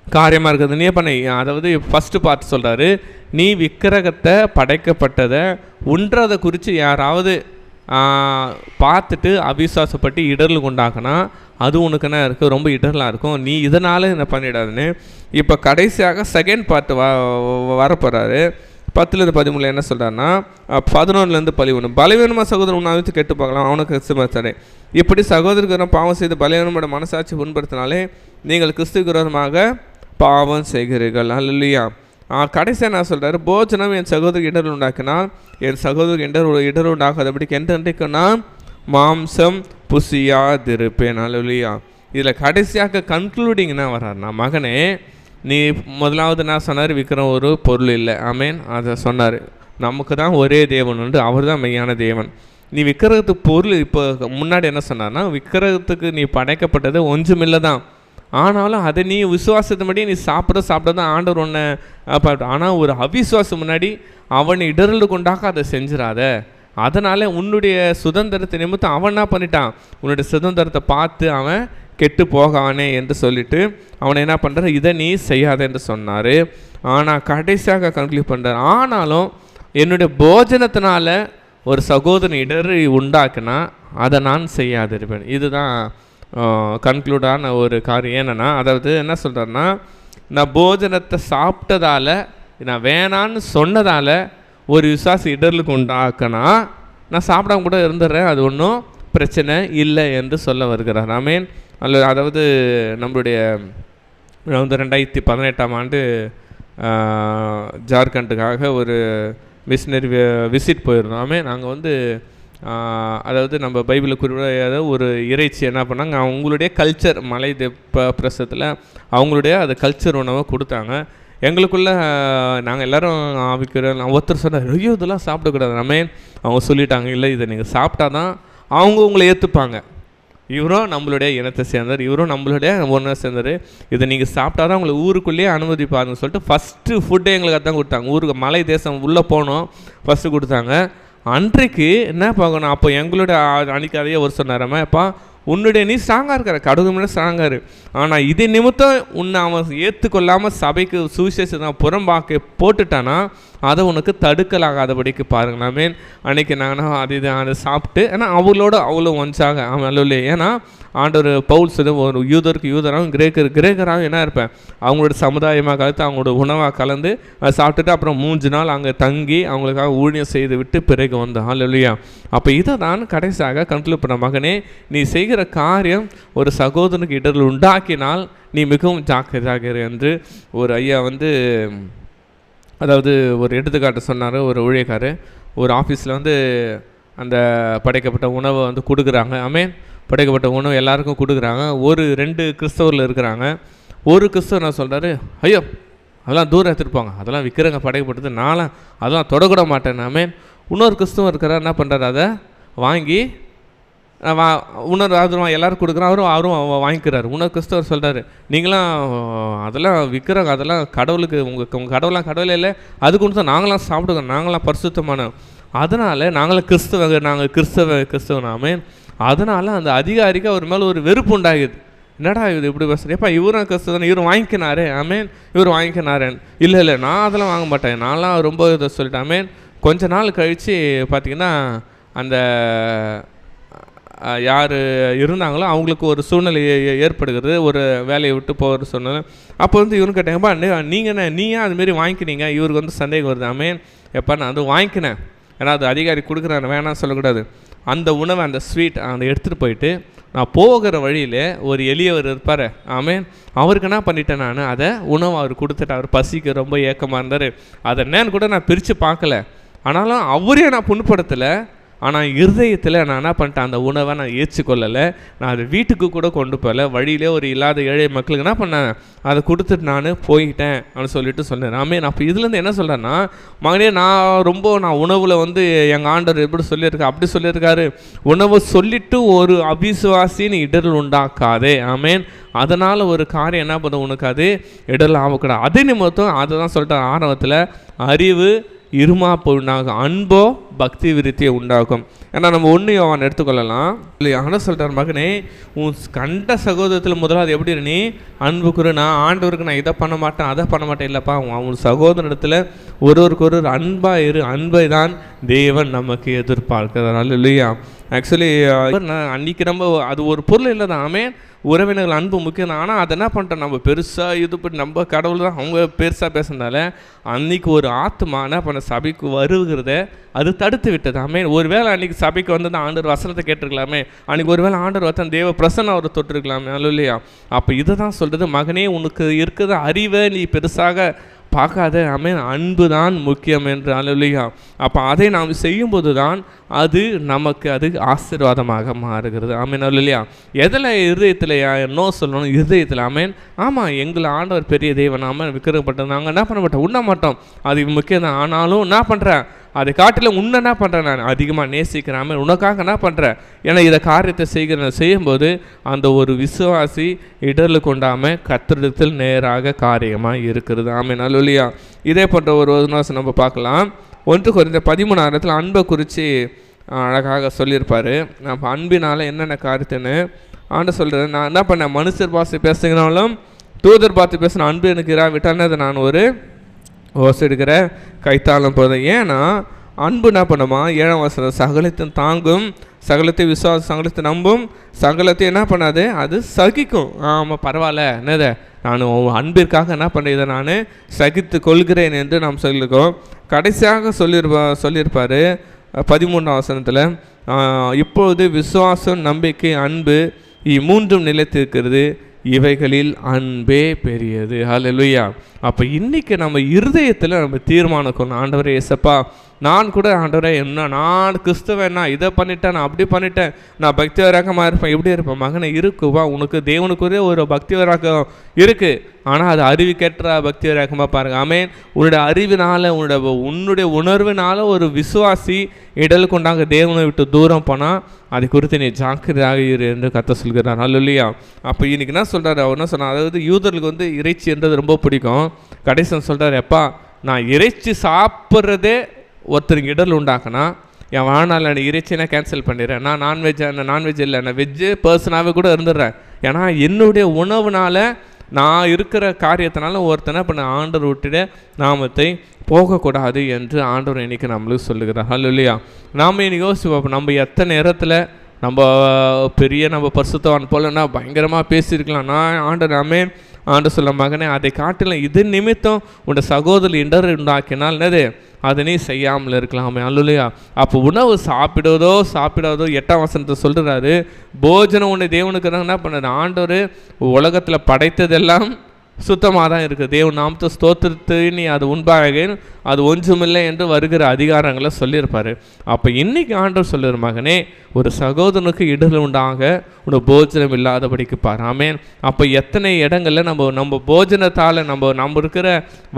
காரியமாக இருக்குது. நீ பண்ண, அதாவது ஃபஸ்ட்டு பார்த்து சொல்கிறாரு, நீ விக்கிரகத்தை படைக்கப்பட்டதை உன்றதை குறித்து யாராவது பார்த்துட்டு அவிசுவாசப்பட்டு இடர்கள் உண்டாக்குனா அது உனக்கு என்ன இருக்குது, ரொம்ப இடரலாக இருக்கும். நீ இதனால் என்ன பண்ணிடாதுன்னு. இப்போ கடைசியாக செகண்ட் பார்ட் வரப்போகிறாரு. 10-13 என்ன சொல்கிறாருன்னா, 11-11 பலவீனமாக சகோதரன் உன்னாவித்து கெட்டு பார்க்கலாம், அவனுக்கு கிறிஸ்துவ. இப்படி சகோதரருக்கு பாவம் செய்து பலவீனமோட மனசாட்சி புண்படுத்தினாலே நீங்கள் கிறிஸ்துவுக்கு விரோதமாக பாவம் செய்கிறீர்கள். அல்லேலூயா. கடைசியாக நான் சொல்கிறார், போஜனம் என் சகோதரருக்கு இடர்கள் உண்டாக்கினால் என் சகோதரருக்கு இடர்கள் உண்டாகாதபடிக்கு என்றைக்கு நான் மாம்சம் புசியாதிருப்பேன். அல்லேலூயா. இதில் கடைசியாக கன்க்ளூடிங் என்ன வர்றாருன்னா, மகனே நீ முதலாவது நான் சொன்னார் விற்கிற ஒரு பொருள் இல்லை. ஆமேன். அதை சொன்னார். நமக்கு தான் ஒரே தேவன் உண்டு, அவர் தான் மெய்யான தேவன். நீ விற்கிறதுக்கு பொருள் இப்போ முன்னாடி என்ன சொன்னார்னா, விற்கிறதுக்கு நீ படைக்கப்பட்டது ஒன்றுமில்லை தான். ஆனாலும் அதை நீ விசுவாசத்தின்படி நீ சாப்பிட தான் ஆண்டவர் ஒன்று. ஆனால் ஒரு அவிசுவாசம் முன்னாடி அவன் இடர்கள் கொண்டாக்க அதை செஞ்சிடாத. அதனால் உன்னுடைய சுதந்திரத்தை நிமித்தம் அவன் என்ன பண்ணிட்டான், உன்னுடைய சுதந்திரத்தை பார்த்து அவன் கெட்டு போகானே என்று சொல்லிட்டு அவனை என்ன பண்ணுற, இதை நீ செய்யாத என்று சொன்னார். ஆனால் கடைசியாக கன்க்ளூட் பண்ணுறார், ஆனாலும் என்னுடைய போஜனத்தினால ஒரு சகோதரன் இடரை உண்டாக்குனா அதை நான் செய்யாதிருப்பேன். இதுதான் கன்க்ளூடான ஒரு காரியம். என்னென்னா, அதாவது என்ன சொல்கிறேன்னா, நான் போஜனத்தை சாப்பிட்டதால், நான் வேணான்னு சொன்னதால் ஒரு விசுவாசி இடர்களுக்கு உண்டாக்குனா நான் சாப்பிடாம கூட இருந்துடுறேன், அது ஒன்றும் பிரச்சனை இல்லை என்று சொல்ல வருகிறார். ஆமேன். அதாவது நம்மளுடைய 2018 ஆண்டு ஜார்க்கண்டுக்காக ஒரு மிஷினரி விசிட் போயிருந்தோம். ஆமேன். நாங்கள் அதாவது நம்ம பைபிளில் குறிப்பிடாத ஒரு இறைச்சி என்ன பண்ணாங்க, அவங்களுடைய கல்ச்சர் மலை பிரசத்தில் அவங்களுடைய அது கல்ச்சர் உணவை கொடுத்தாங்க. எங்களுக்குள்ளே நாங்கள் எல்லோரும் ஆவிக்கிறோம். ஒருத்தர் சொன்னார், ஐயோ இதெல்லாம் சாப்பிடக்கூடாது. அவங்க சொல்லிட்டாங்க, இல்லை இதை நீங்கள் சாப்பிட்டா தான் அவங்க உங்களை ஏற்றுப்பாங்க. இவரும் நம்மளுடைய இனத்தை சேர்ந்தார், இவரும் நம்மளுடைய ஒன்றா சேர்ந்தார். இதை நீங்கள் சாப்பிட்டா தான் உங்களை ஊருக்குள்ளேயே அனுமதிப்பாருன்னு சொல்லிட்டு ஃபஸ்ட்டு ஃபுட்டே எங்களுக்கு அதான் கொடுத்தாங்க. ஊருக்கு மலை தேசம் உள்ளே போனோம், ஃபஸ்ட்டு கொடுத்தாங்க. அன்றைக்கு என்ன பார்க்கணும், அப்போ எங்களுடைய அன்றைக்கி ஒரு சொன்னாரம்மா, அப்பா உன்னுடைய நீ ஸ்ட்ராங்காக இருக்கிற, கடவுள் முன்னாடி ஸ்ட்ராங்காரு, ஆனால் இதை நிமித்தம் உன்னை அவன் ஏற்றுக்கொள்ளாமல் சபைக்கு சுவிசேஷத்தை புறம்பாக்க போட்டுட்டானா அதை உனக்கு தடுக்கலாகாதபடிக்கு பாருங்களாமே. அன்றைக்கி நாங்கள் அதை சாப்பிட்டு, ஏன்னா அவங்களோட அவ்வளோ ஒன்றாக அவன் அல்ல. ஏன்னா ஆண்டவர் பவுல் சொல்லி ஒரு யூதருக்கு யூதராகவும் கிரேக்கராகவும் என்ன இருப்பேன், அவங்களோட சமுதாயமாக கலந்து அவங்களோட உணவாக கலந்து அதை சாப்பிட்டுட்டு அப்புறம் 3 நாள் அங்கே தங்கி அவங்களுக்காக ஊழியம் செய்து விட்டு பிறகு வந்தான். அல்லையா. அப்போ இதை தான் கடைசியாக கன்க்ளூட் பண்ண, மகனே நீ செய்கிற காரியம் ஒரு சகோதரனுக்கு இடர்கள் உண்டாக்கினால் நீ மிகவும் ஜாக்கிரதாக என்று ஒரு ஐயா அதாவது ஒரு எடுத்துக்காட்டு சொன்னார். ஒரு ஊழியக்காரர் ஒரு ஆஃபீஸில் அந்த படைக்கப்பட்ட உணவை கொடுக்குறாங்க. படைக்கப்பட்ட உணவு எல்லாருக்கும் கொடுக்குறாங்க. 2 கிறிஸ்தவரில் இருக்கிறாங்க. ஒரு கிறிஸ்தவர் நான் சொல்கிறாரு, ஐயோ அதெல்லாம் தூரம் எடுத்துருப்பாங்க, அதெல்லாம் விற்கிறங்க படைக்கப்பட்டது, நானும் அதெல்லாம் தொடக்கூட மாட்டேன். இன்னொரு கிறிஸ்தவம் இருக்கிறார், என்ன பண்ணுறாரு, அதை வாங்கி இன்னொரு அது எல்லோரும் கொடுக்குறான், அவரும் வாங்கிக்கிறாரு. இன்னொரு கிறிஸ்தவர் சொல்கிறாரு, நீங்களாம் அதெல்லாம் விற்கிறாங்க, அதெல்லாம் கடவுளுக்கு உங்கள் கடவுளாம் கடவுளே இல்லை, அது கொண்டு தான் நாங்களாம் சாப்பிடுவோம், நாங்களாம் பரிசுத்தமான, அதனால் நாங்களும் கிறிஸ்தவனாமே. அதனால் அந்த அதிகாரிக்கு அவர் மேலே ஒரு வெறுப்பு உண்டாகுது. என்னடா இது இப்படி பேசுகிறேன், எப்பா இவரும் கிறிஸ்தவன், இவரும் வாங்கிக்கினாரே, இவர் வாங்கிக்கினாரேன். இல்லை நான் அதெல்லாம் வாங்க மாட்டேன், நான்லாம் ரொம்ப இதை சொல்லிட்டேன். கொஞ்ச நாள் கழித்து பார்த்திங்கன்னா அந்த யார் இருந்தாங்களோ அவங்களுக்கு ஒரு சூழ்நிலை ஏற்படுகிறது, ஒரு வேலையை விட்டு போகிற சூழ்நிலை. அப்போ இவரும் கேட்டாங்கப்பா, நீங்கள் நீ ஏன் அதுமாரி வாங்கிக்கினீங்க, இவருக்கு சந்தேகம் வருது. எப்பா நான் அது வாங்கிக்கினேன், ஏன்னா அது அதிகாரி கொடுக்குறாரு, வேணாம் சொல்லக்கூடாது. அந்த உணவை அந்த ஸ்வீட் அதை எடுத்துகிட்டு போயிட்டு நான் போகிற வழியில் ஒரு எளியவர் இருப்பார். அவருக்கு என்ன பண்ணிட்டேன், நான் அதை உணவு அவர் கொடுத்துட்டு, அவர் பசிக்கு ரொம்ப ஏக்கமாக இருந்தார். அதை என்னன்னு கூட நான் பிரித்து பார்க்கல, ஆனாலும் அவரே நான் புண்படுத்தலை. ஆனால் இருதயத்தில் நான் என்ன பண்ணிட்டேன், அந்த உணவை நான் ஏற்றுக்கொள்ளலை, நான் அதை வீட்டுக்கு கூட கொண்டு போகல. வழியிலே ஒரு இல்லாத ஏழை மக்களுக்கு என்ன பண்ணேன், அதை கொடுத்துட்டு நான் போயிட்டேன் அப்படின்னு சொல்லிட்டு சொன்னேன். அப்போ இதுலேருந்து என்ன சொல்கிறேன்னா, மகனே நான் உணவில் எங்கள் ஆண்டவர் எப்படி சொல்லியிருக்கா, அப்படி சொல்லியிருக்காரு, உணவை சொல்லிவிட்டு ஒரு அவிசுவாசின்னு இடர்கள் உண்டாக்காதே. அதனால் ஒரு காரியம் என்ன பண்ணும், உனக்கு அது இடர்கள் ஆகக்கூடாது. அதே நிமித்தம் அதை தான் சொல்லிட்டேன் ஆரம்பத்தில், அறிவு இருமாப்பு உண்டாகும், அன்போ பக்தி விருத்தியை உண்டாகும். ஏன்னா நம்ம ஒன்று அவன் எடுத்துக்கொள்ளலாம் இல்லையா? ஆனால் சொல்கிறார், மகனே உன் கண்ட சகோதரத்தில் முதலாவது எப்படி நீ அன்பு கூறு. நான் ஆண்டவருக்கு நான் இதை பண்ண மாட்டேன் அதை பண்ண மாட்டேன் இல்லைப்பா, உன் சகோதரத்தில் ஒருவருக்கு ஒரு அன்பாக இரு. அன்பை தான் தேவன் நமக்கு எதிர்பார்க்கிறதுனால இல்லையா? ஆக்சுவலி அன்றைக்கி நம்ம அது ஒரு பொருள் இல்லை தான், ஆமே உறவினர்கள் அன்பு முக்கியம் தான். ஆனால் அதை என்ன பண்ணிட்டோம், நம்ம பெருசாக இது பண்ணி நம்ம கடவுள் தான் அவங்க பெருசாக பேசுனால அன்றைக்கி ஒரு ஆத்மா என்ன பண்ண சபைக்கு வருகிறத அது தடுத்து விட்டது. ஆமே ஒரு வேளை அன்றைக்கி சபைக்கு வந்து தான் ஆண்டவர் வசனத்தை கேட்டிருக்கலாமே, அன்றைக்கி ஒரு வேளை ஆண்டவர் வச்சா தேவ பிரசன்னம் அவர் தொட்டிருக்கலாமே இல்லையா? அப்போ இதை தான் சொல்கிறது, மகனே உனக்கு இருக்கிற அறிவை நீ பெருசாக பார்க்காத, ஆமென், அன்பு தான் முக்கியம் என்று. அல்லேலூயா. அப்போ அதை நாம் செய்யும்போது தான் அது நமக்கு அது ஆசீர்வாதமாக மாறுகிறது. ஆமென், அல்லேலூயா. எதில் இருதயத்தில் நோ சொல்லணும்? இருதயத்தில். ஆமென். ஆமாம், எங்களை ஆண்டவர் பெரிய தேவன், ஆமாம், விக்கிரகப்பட்டது நாங்கள் என்ன பண்ண மாட்டோம், உண்ண மாட்டோம், அது முக்கியம் தான். ஆனாலும் என்ன பண்ணுறேன், அதை காட்டில் உன்னை என்ன பண்ணுறேன், நான் அதிகமாக நேசிக்கிறேன், உனக்காக என்ன பண்ணுறேன், ஏன்னா இதை காரியத்தை செய்யும்போது அந்த ஒரு விசுவாசி இடரில் கொண்டாமல் கர்த்தரிடத்தில் நேராக காரியமாக இருக்கிறது. ஆமென், அல்லேலூயா. இதே போன்ற ஒரு வசனம் நம்ம பார்க்கலாம். 1 கொரிந்தியர் 13 அன்பை குறித்து அழகாக சொல்லியிருப்பார். நம்ம அன்பினால் என்னென்ன காரியத்துன்னு ஆண்டு சொல்கிறேன். நான் என்ன பண்ணேன், மனுஷர் பார்த்து பேசுகிறனாலும் தூதர் பார்த்து பேசின அன்பு எனக்கு இராவிட்டால் அதை நான் ஒரு ஓசை எடுக்கிற கைத்தாளம் போதும். ஏன்னா அன்பு என்ன பண்ணுமா, 7ஆம் வசனம், சகலத்தை தாங்கும், சகலத்தை விசுவாசம், சகலத்தை நம்பும், சகலத்தை என்ன பண்ணாது, அது சகிக்கும். ஆமாம், பரவாயில்ல, என்னதை நான் அன்பிற்காக என்ன பண்ண இதை நான் சகித்து கொள்கிறேன் என்று நாம் சொல்லியிருக்கோம். கடைசியாக சொல்லியிருப்பார் 13ஆம் வசனத்தில், இப்பொழுது விசுவாசம், நம்பிக்கை, அன்பு இம்மூன்றும் நிலைத்திருக்கிறது, இவைகளில் அன்பே பெரியது. ஹல்லேலூயா. அப்போ இன்றைக்கி நம்ம இருதயத்தில் நம்ம தீர்மானிக்கணும், ஆண்டவரே இயேசப்பா, நான் கூட ஆண்டவரே என்ன நான் கிறிஸ்துவன், நான் இதை பண்ணிட்டேன், நான் அப்படி பண்ணிட்டேன், நான் பக்தி வராக்கமாக இருப்பேன், எப்படி இருப்பேன், மகனை இருக்குவா, உனக்கு தேவனுக்குரிய ஒரு பக்தி வராக்கம் இருக்குது, ஆனால் அது அறிவுக்கேற்ற பக்தி வராக்கமாக பாருங்கள். ஆமென். உன்னுடைய அறிவினால் உன்னுடைய உணர்வினால் ஒரு விசுவாசி இடல் கொண்டாங்க தேவனை விட்டு தூரம் போனால் அதை குறித்து நீ ஜாக்கிரதையாக இரு என்று கர்த்தர் சொல்கிறார். அல்லேலூயா. அப்போ இன்றைக்கி என்ன சொல்கிறார், அவர் என்ன சொன்னார், அதாவது யூதர்களுக்கு வந்து இறைச்சி என்றது ரொம்ப பிடிக்கும். கடைசி சொல்கிறார், எப்பா நான் இறைச்சி சாப்பிட்றதே ஒருத்தருக்கு இடல் உண்டாக்குனா என் வாழ்நாள் நான் இறைச்சினா கேன்சல் பண்ணிடுறேன், நான் நான்வெஜ் இல்லை, நான் வெஜ்ஜு பர்சனாகவே கூட இருந்துடுறேன். ஏன்னா என்னுடைய உணவுனால் நான் இருக்கிற காரியத்தினால ஒருத்தனை இப்போ நான் ஆண்டவர் விட்டுட நாமத்தை போகக்கூடாது என்று ஆண்டவர் இன்றைக்கி நம்மளுக்கு சொல்லுகிறார். அல்லேலூயா. நாம் இன்னைக்கு யோசிப்போம், நம்ம எத்தனை நேரத்தில் நம்ம பெரிய நம்ம பரிசுத்தவான் போலன்னா பயங்கரமாக பேசியிருக்கலாம், நான் ஆண்டு சொல்ல, மகனே அதை காட்டிலும் இது நிமித்தம் உன்னோட சகோதரி இடர் உண்டாக்கினால் என்னது அதை நீ செய்யாமல் இருக்கலாமே. அல்லேலூயா. அப்போ உணவு சாப்பிடுவதோ 8ஆம் வசனத்தை சொல்கிறாரு, போஜனம் உன்னை தேவனுக்கு என்ன பண்ணது, ஆண்டவர் உலகத்தில் படைத்ததெல்லாம் சுத்தமாக தான் இருக்குது, தேவன் நாமத்தை ஸ்தோத்திரத்து நீ அது உண்பாக அது ஒன்றுமில்லை என்று வருகிற அதிகாரங்களை சொல்லியிருப்பார். அப்போ இன்றைக்கி ஆண்டவர் சொல்லுற, மகனே ஒரு சகோதரனுக்கு இடர் உண்டாக உன்னோட போஜனம் இல்லாதபடிக்கு பாரு. ஆமென். அப்போ எத்தனை இடங்களில் நம்ம போஜனத்தால் நம்ம இருக்கிற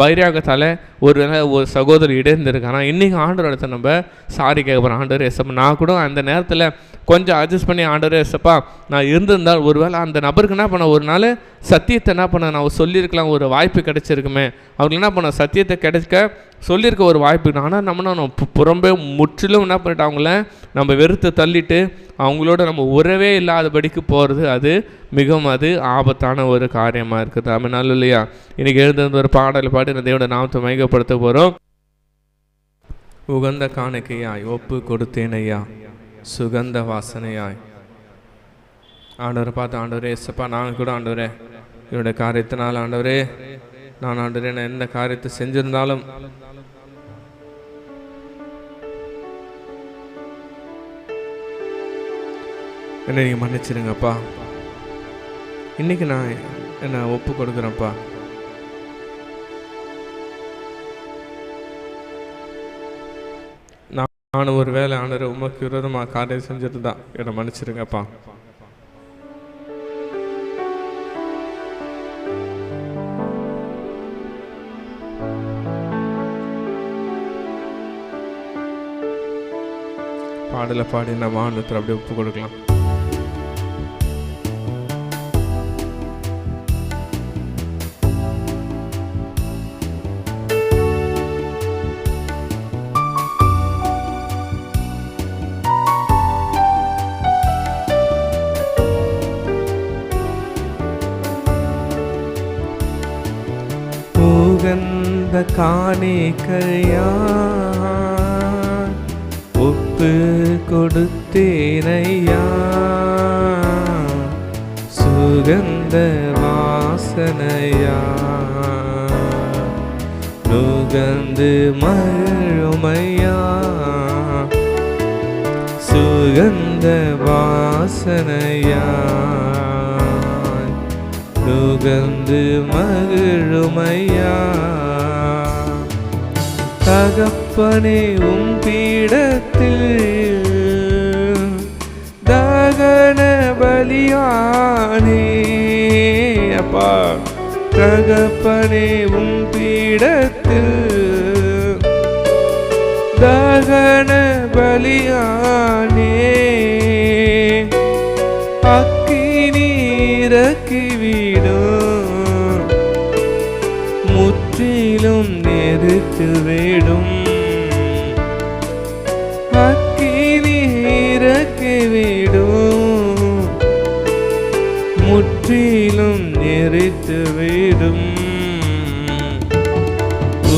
வைராகத்தால் ஒரு சகோதரி இடர்ந்துருக்கானா, இன்றைக்கி ஆண்டவர் இடத்த நம்ம சாரி கேட்க போகிறோம். ஆண்டவர் எசப்பா, நான் கூட அந்த நேரத்தில் கொஞ்சம் அட்ஜஸ்ட் பண்ணி, ஆண்டவர் எசப்பா நான் இருந்திருந்தால் ஒருவேளை அந்த நபருக்கு என்ன பண்ண ஒரு நாள் சத்தியத்தை என்ன பண்ண நான் சொல்லியிருக்கலாம், ஒரு வாய்ப்பு கிடைச்சிருக்குமே, அவங்களுக்கு என்ன பண்ண சத்தியத்தை கிடைக்க சொல்லியிருக்க ஒரு வாய்ப்பு. ஆனால் நம்ம புறம்பே முற்றிலும் என்ன பண்ணிட்டு அவங்கள நம்ம வெறுத்து தள்ளிட்டு அவங்களோட நம்ம உறவே இல்லாதபடிக்கு போகிறது அது மிகவும் அது ஆபத்தான ஒரு காரியமாக இருக்குது. ஆமென், அல்லேலூயா. இன்றைக்கி எழுந்த ஒரு பாடலை பாடி இந்த தேவனோட நாமத்தை மையப்படுத்த போகிறோம். உகந்த காணிக்கையாய் ஒப்பு கொடுத்தேனையா சுகந்த வாசனையாய். ஆண்டவரை பார்த்து, ஆண்டவரே இயேசுப்பா, நான் கூட ஆண்டவரே என்னுடைய காரியத்தினால் ஆண்டவரே நான் ஆண்டவரே நான் எந்த காரியத்தை செஞ்சிருந்தாலும் என்னை நீங்கள் மன்னிச்சிடுங்கப்பா, இன்றைக்கி நான் என்னை ஒப்பு கொடுக்குறேன்ப்பா. நான் ஒரு வேலை ஆண்டவரே உமக்கு விரோதமாக காரியம் செஞ்சுட்டு தான் என்னை மன்னிச்சிடுங்கப்பா. பாடலை பாடி நம்ம ஆண்டவரை அப்படியே ஒப்பு கொடுக்கலாம். காணிக்கையா ஒப்பு கொடுத்தேனையா, சுகந்த வாசனையா நுகர்ந்து மகிழுமையா, சுகந்த வாசனையா நுகர்ந்து மகிழுமையா. தகப்பனே உம் பீடத்தில் தகன பலியானே, அப்பா தகப்பனே உம் பீடத்தில் தகன பலியானே, அக்கினி இறக்கிவிடும், முற்றிலும் நெருத்துவிடும், அக்கினி இறக்கிவிடும், முற்றிலும் நெருத்துவிடும்.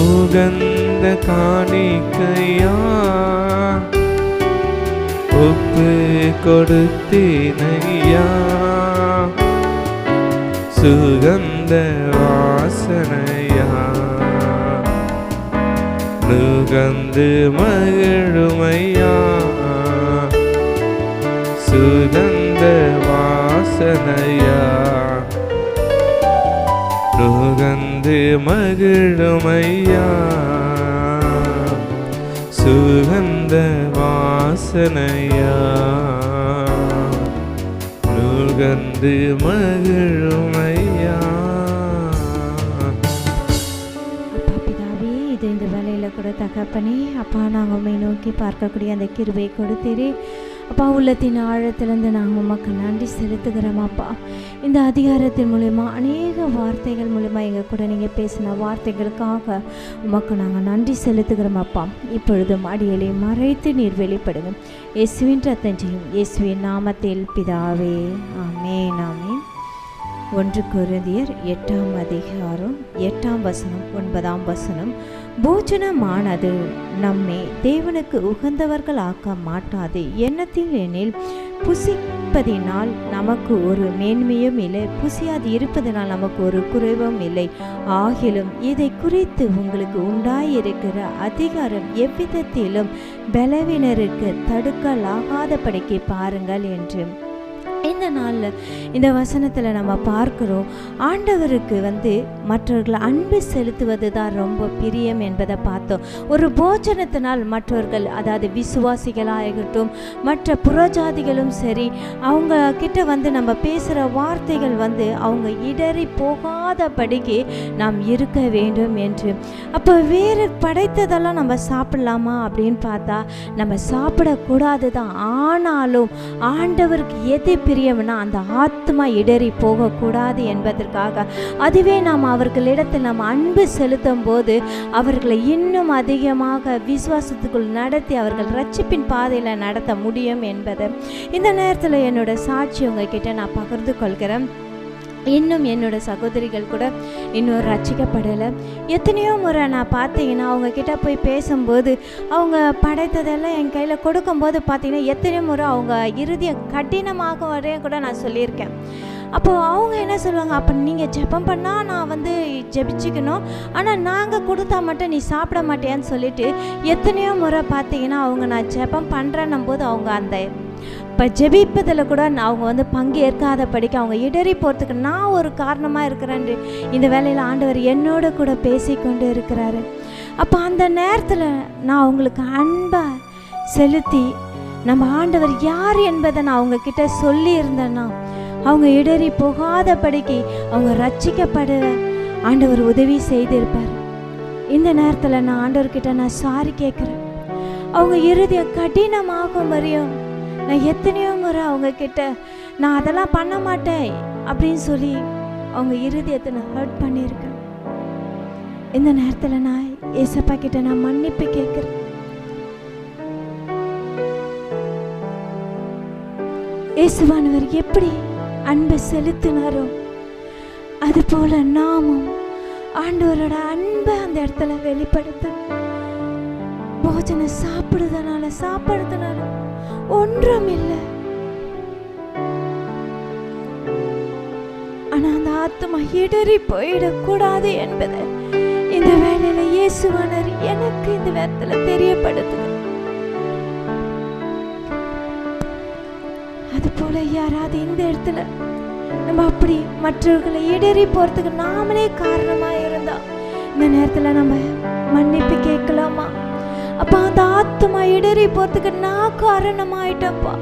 உகந்த காணிக்கையா ஒப்பு கொடுத்தேனையா, சுகந்த வாசனையா நுகர்ந்து மகிழுமையா, சுகந்த வாசனையா நுகர்ந்து மகிழுமையா, சுகந்த வாசனையா நுகர்ந்து மகிழுமையா. பிதாவே, இது இந்த வேலையில் கூட தகப்பனே அப்பா, நாங்கள் உண்மை நோக்கி பார்க்கக்கூடிய அந்த கிருபை கொடுத்தீரே அப்பா. உள்ளத்தின் ஆழத்திலிருந்து நாங்கள் உமக்கு நன்றி செலுத்துகிறோம் அப்பா. இந்த அதிகாரத்தின் மூலமா அநேக வார்த்தைகள் மூலமா எங்கள் கூட நீங்கள் பேசின வார்த்தைகளுக்காக உமக்கு நாங்கள் நன்றி செலுத்துகிறோம் அப்பா. இப்பொழுதும் அடியலை மறைத்து நீர் வெளிப்படுங்க. இயேசுவின் ரத்தம் செய்யும் இயேசுவின் நாமத்தில் பிதாவே, ஆமென் ஆமென். 1 கொரிந்தியர் 8ஆம் அதிகாரம் 8ஆம் வசனம் 9ஆம் வசனம். போஜனமானது நம்மை தேவனுக்கு உகந்தவர்கள் ஆக்க மாட்டாது, எண்ணத்தில் எனில் புசிப்பதினால் நமக்கு ஒரு மேன்மையும் இல்லை, புசியாது இருப்பதனால் நமக்கு ஒரு குறைவும் இல்லை. ஆகிலும் இதை குறித்து உங்களுக்கு உண்டாயிருக்கிற அதிகாரம் எவ்விதத்திலும் பலவீனருக்கு தடுக்கலாகாதபடிக்கு பாருங்கள் என்று. இந்த நாளில் இந்த வசனத்தில் நம்ம பார்க்குறோம், ஆண்டவருக்கு மற்றவர்களை அன்பு செலுத்துவது தான் ரொம்ப பிரியம் என்பதை பார்த்தோம். ஒரு போஜனத்தினால் மற்றவர்கள், அதாவது விசுவாசிகளாகட்டும் மற்ற புறஜாதிகளும் சரி, அவங்க கிட்ட நம்ம பேசுகிற வார்த்தைகள் அவங்க இடறி போகாதபடிக்கு நாம் இருக்க வேண்டும் என்று. அப்போ வேறு படைத்ததெல்லாம் நம்ம சாப்பிடலாமா அப்படின்னு பார்த்தா நம்ம சாப்பிடக்கூடாது தான். ஆனாலும் ஆண்டவருக்கு எது பிரியம்னா அந்த ஆத்மா இடறி போகக்கூடாது என்பதற்காக, அதுவே நாம் அவர்களிடத்தில் நம்ம அன்பு செலுத்தும் போது அவர்களை இன்னும் அதிகமாக விசுவாசத்துக்குள் நடத்தி அவர்கள் ரட்சிப்பின் பாதையில் நடத்த முடியும் என்பது இந்த நேரத்தில் என்னோட சாட்சி உங்ககிட்ட நான் பகிர்ந்து கொள்கிறேன். இன்னும் என்னோட சகோதரிகள் கூட இன்னும் ரட்சிக்கப்படலை. எத்தனையோ முறை நான் பார்த்தீங்கன்னா அவங்கக்கிட்ட போய் பேசும்போது அவங்க படைத்ததெல்லாம் என் கையில் கொடுக்கும்போது பார்த்தீங்கன்னா எத்தனையோ முறை அவங்க இறுதியை கடினமாக வரையும் கூட நான் சொல்லியிருக்கேன். அப்போது அவங்க என்ன சொல்லுவாங்க, அப்போ நீங்கள் ஜெபம் பண்ணால் நான் ஜெபிச்சுக்கணும், ஆனால் நாங்கள் கொடுத்தா மட்டும் நீ சாப்பிட மாட்டேன்னு சொல்லிட்டு எத்தனையோ முறை பார்த்தீங்கன்னா அவங்க நான் ஜெபம் பண்ணுறன்னும் போது அவங்க அந்த இப்போ ஜெபிப்பதில் கூட அவங்க பங்கேற்காத படிக்க அவங்க இடறி போகிறதுக்கு நான் ஒரு காரணமாக இருக்கிறேன். இந்த வேலையில் ஆண்டவர் என்னோட கூட பேசிக்கொண்டு இருக்கிறாரு. அப்போ அந்த நேரத்தில் நான் அவங்களுக்கு அன்பாக செலுத்தி நம்ம ஆண்டவர் யார் என்பதை நான் அவங்கக்கிட்ட சொல்லியிருந்தேன்னா அவங்க இடறி போகாதபடிக்கு அவங்க ரட்சிக்கப்பட ஆண்டவர் உதவி செய்திருப்பார். இந்த நேரத்தில் நான் ஆண்டவர்கிட்ட நான் சாரி கேட்குறேன். அவங்க இறுதியை கடினமாகும் வரையும் நான் எத்தனையோ முறை அவங்கக்கிட்ட நான் அதெல்லாம் பண்ண மாட்டேன் அப்படின்னு சொல்லி அவங்க இருதயத்தை நான் ஹர்ட் பண்ணியிருக்கேன். இந்த நேரத்தில் நான் ஏசப்பா கிட்ட நான் மன்னிப்பு கேட்குறேன். இயேசுவானவர் எப்படி அன்பை செலுத்தினாரோ அதுபோல நாமும் ஆண்டவரோட அன்பை அந்த இடத்துல வெளிப்படுத்த. போஜனம் சாப்பிடுறதுனால ஒன்றும் இல்லை. ஆனா அந்த ஆத்மா இடறி போயிடக்கூடாது என்பதை இந்த வேலையில இயேசுவானவர் எனக்கு இந்த நேரத்துல தெரியப்படுத்துது. அது போல யாராவது இந்த இடத்துல நம்ம அப்படி மற்றவர்களை இடறி போறதுக்கு நாமளே காரணமா இருந்தா இந்த நேரத்துல நம்ம மன்னிப்பு கேட்கலாமா? அப்பா, அந்த ஆத்மா இடறி போறதுக்கு நான் காரணமாயிட்டப்பா,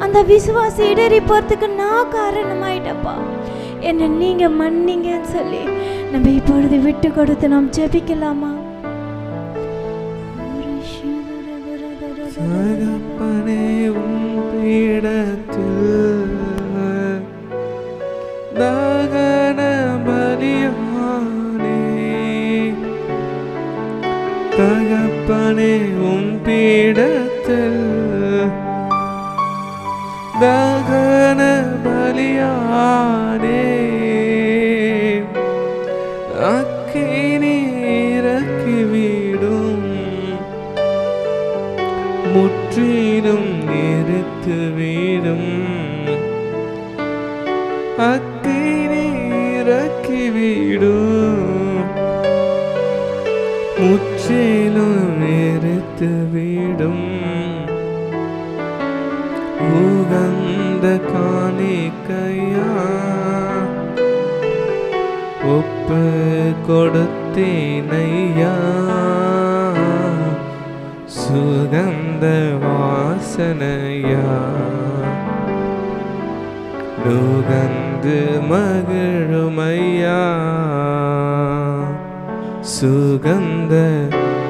அந்த விசுவாசி இடறி போறதுக்கு நான் காரணமாயிட்டப்பா, என்ன நீங்க மன்னிங்கன்னு சொல்லி நம்ம இப்பொழுது விட்டு கொடுத்து நாம் ஜெபிக்கலாமா? தகப்பனே, உம் பீடத்தில் தகன பலியானே. தகப்பனே, உம் பீடத்தில் தகன பலியானே. அக்கினி இறக்கிவிடும், முற்றிலும் நிறுத்திவிடும். அக்கினி இறக்கிவிடும், முற்றிலும் நிறுத்திவிடும். உகந்த காணிக்கையா ஒப்பு கொடுத்தேனையா, சுகந்த வாசனையா நுகந்து மகிழுமையா. சுகந்த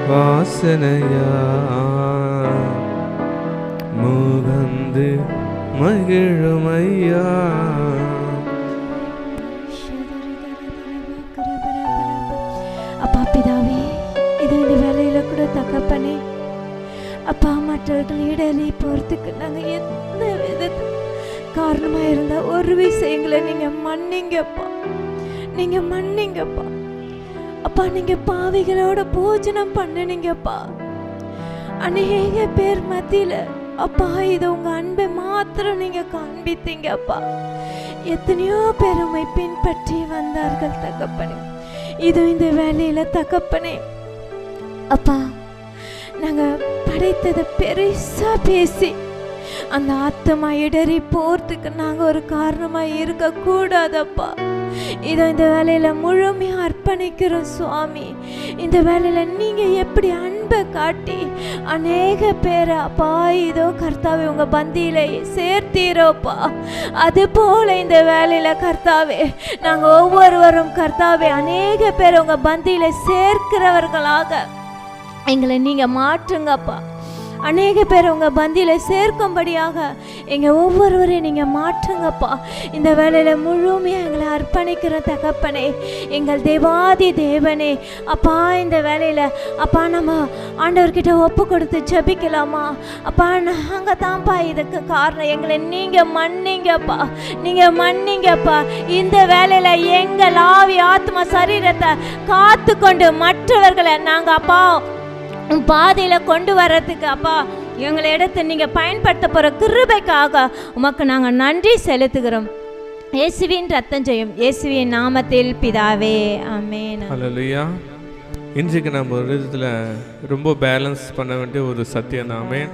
வாசனையா முகந்து மகிழுமையா. அப்பா பிதாவே, இது இந்த வேலையில கூட தகப்பனே, அப்பா மற்றவர்கள் இடறி போறதுக்கு நாங்க எந்த விதத்து காரணமா இருந்தா ஒரு விஷயங்களை நீங்க மன்னிங்கப்பா, நீங்க மன்னிங்கப்பா. அப்பா, நீங்க பாவிகளோட போஜனம் பண்ணினீங்கப்பா. அநேக பேர் மத்தியில அப்பா இதை உங்க அன்பை மாத்திரம் நீங்க காண்பித்தீங்கப்பா. எத்தனையோ பேர் உண்மை பின்பற்றி வந்தார்கள் தகப்பனே. இது இந்த வேலையில தகப்பனே, அப்பா நாங்க படைத்ததை பெருசா பேசி அந்த ஆத்மா இடறி போறதுக்கு நாங்க ஒரு காரணமா இருக்க கூடாதப்பா. இதோ இந்த வேலையில முழுமையா அர்ப்பணிக்கிறோம் சுவாமி. இந்த வேலையில நீங்க எப்படி அன்பை காட்டி அநேக பேரை அப்பா இதோ கர்த்தாவே உங்க பந்தியில சேர்த்தீரோப்பா, அது போல இந்த வேலையில கர்த்தாவே நாங்க ஒவ்வொருவரும் கர்த்தாவே அநேக பேர் உங்க பந்தியில சேர்க்கிறவர்களாக எங்களை நீங்க மாற்றுங்கப்பா. அநேக பேர் உங்க பந்தியில சேர்க்கும்படியாக எங்க ஒவ்வொருவரையும் நீங்க மாற்றுங்கப்பா. இந்த வேலையில முழுமையா எங்களை அர்ப்பணிக்கிற தகப்பனே, எங்கள் தேவாதி தேவனே, அப்பா இந்த வேலையில அப்பா நம்ம ஆண்டவர்கிட்ட ஒப்பு கொடுத்து ஜெபிக்கலாமா? அப்பா நாங்க தான்ப்பா இதுக்கு காரணம், எங்களை நீங்க மன்னிங்கப்பா, நீங்க மன்னிங்கப்பா. இந்த வேலையில எங்கள் ஆவி ஆத்மா சரீரத்தை காத்து கொண்டு மற்றவர்களை நாங்க அப்பா பாதையில கொண்டு வர்றதுக்கு அப்பா எங்களை எடுத்து நீங்க பயன்படுத்த போற கிருபைக்காக உமக்கு நாங்க நன்றி செலுத்துகிறோம். இயேசுவின் ரத்தம் ஜெயம், இயேசுவின் நாமத்தில் பிதாவே, ஆமென். ஹல்லேலூயா. இன்றைக்கு நம்ம ஒரு விதத்தில் ரொம்ப பேலன்ஸ் பண்ண வேண்டிய ஒரு சத்தியம் தான். ஆமென்.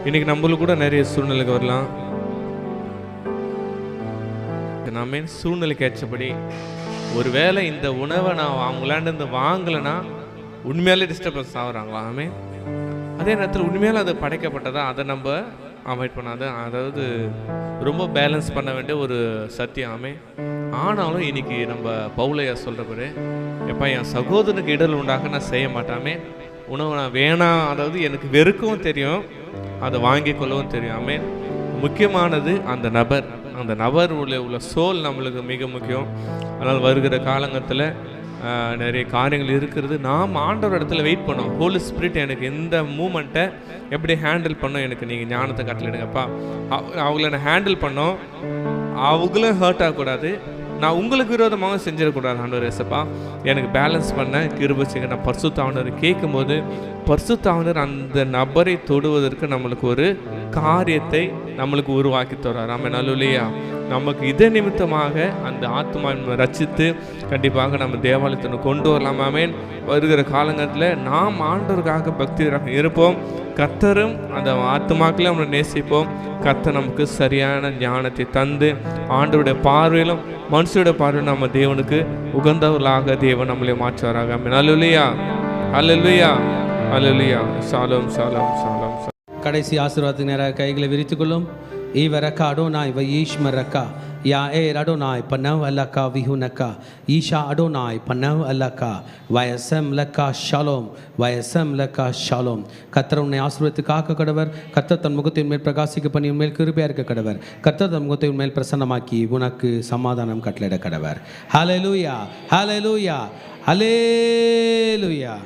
இன்னைக்கு நம்மளுக்கு கூட நிறைய சூழ்நிலைக்கு வரலாம். ஆமென். சூழ்நிலைக்கு ஏற்றபடி ஒருவேளை இந்த உணவை நான் அவங்களாண்டு வாங்கலைன்னா உண்மையாலே டிஸ்டர்பன்ஸ் ஆகுறாங்களா? ஆமே. அதே நேரத்தில் உண்மையால் அது படைக்கப்பட்டதா அதை நம்ம அவாய்ட் பண்ணாத, அதாவது ரொம்ப பேலன்ஸ் பண்ண வேண்டிய ஒரு சத்தியம். ஆமே. ஆனாலும் இன்னைக்கு நம்ம பவுலையா சொல்கிறப்பரு, எப்போ என் சகோதரனுக்கு இடல் உண்டாக நான் செய்ய மாட்டாமே, உணவு நான் வேணாம், அதாவது எனக்கு வெறுக்கவும் தெரியும், அதை வாங்கி கொள்ளவும் தெரியும். ஆமே. முக்கியமானது அந்த நபர் உள்ள சோல் நம்மளுக்கு மிக முக்கியம். அதனால் வருகிற காலங்கத்தில் நிறைய காரியங்கள் இருக்கிறது. நாம் ஆண்டவர் இடத்துல வெயிட் பண்ணோம். ஹோலி ஸ்பிரிட் எனக்கு இந்த மூமெண்ட்டை எப்படி ஹேண்டில் பண்ணோம், எனக்கு நீங்கள் ஞானத்தை கட்டளையிடுங்கப்பா. அவங்கள நான் ஹேண்டில் பண்ணோம், அவங்களும் ஹர்ட் ஆகக்கூடாது, நான் உங்களுக்கு விரோதமாக செஞ்சிடக்கூடாது ஆண்டவர் ஏசப்பா, எனக்கு பேலன்ஸ் பண்ண கிருபை செய்யுங்க. நான் பரிசுத்த ஆண்டவர் கேட்கும்போது பரிசுத்த ஆண்டவர் அந்த நபரை தொடுவதற்கு நம்மளுக்கு ஒரு காரியத்தை நம்மளுக்கு உருவாக்கி தர்றார். ஆமென், அல்லேலூயா. நமக்கு இதை நிமித்தமாக அந்த ஆத்மா ரட்சித்து கண்டிப்பாக நம்ம தேவாலயத்தை கொண்டு வரலாம். ஆமென். வருகிற காலங்கத்தில் நாம் ஆண்டவருக்காக பக்தியாக இருப்போம். கர்த்தரும் அந்த ஆத்மாக்களை நம்ம நேசிப்போம். கர்த்தர் நமக்கு சரியான ஞானத்தை தந்து ஆண்டவருடைய பார்வையிலும் மனுஷருடைய பார்வையிலும் நம்ம தேவனுக்கு உகந்தவர்களாக தேவன் நம்மளை மாற்றுவாராக. ஆமென், அல்லேலூயா, அல்லேலூயா, அல்லேலூயா. ஷாலோம், ஷாலோம், ஷாலோம். கடைசி ஆசீர்வாதத்துக்கு நேராக கைகளை விரித்துக்கொள்ளும். ஈவரக்கா அடோனாய் வயீஷ்மரக்கா யா ஏ அடோனாய் பனவ் அல்லக்கா விஹுனக்கா ஈஷா அடோனாய் பனவ் அல்லக்கா வயசம் லக்கா ஷாலோம், வயசம் லக்கா ஷாலோம். கர்த்தர் உன்னை ஆசீர்வதித்து காக்க கடவர். கர்த்தர் தன் முகத்தின் மேல் பிரகாசிக்க பண்ணி உன்மேல் கிருபையா இருக்க கடவர். கர்த்தர் தன் முகத்தை உன்மேல் பிரசன்னமாக்கி உனக்கு சமாதானம் கட்டளையிட கடவர். ஹல்லேலூயா, ஹல்லேலூயா, ஹல்லேலூயா.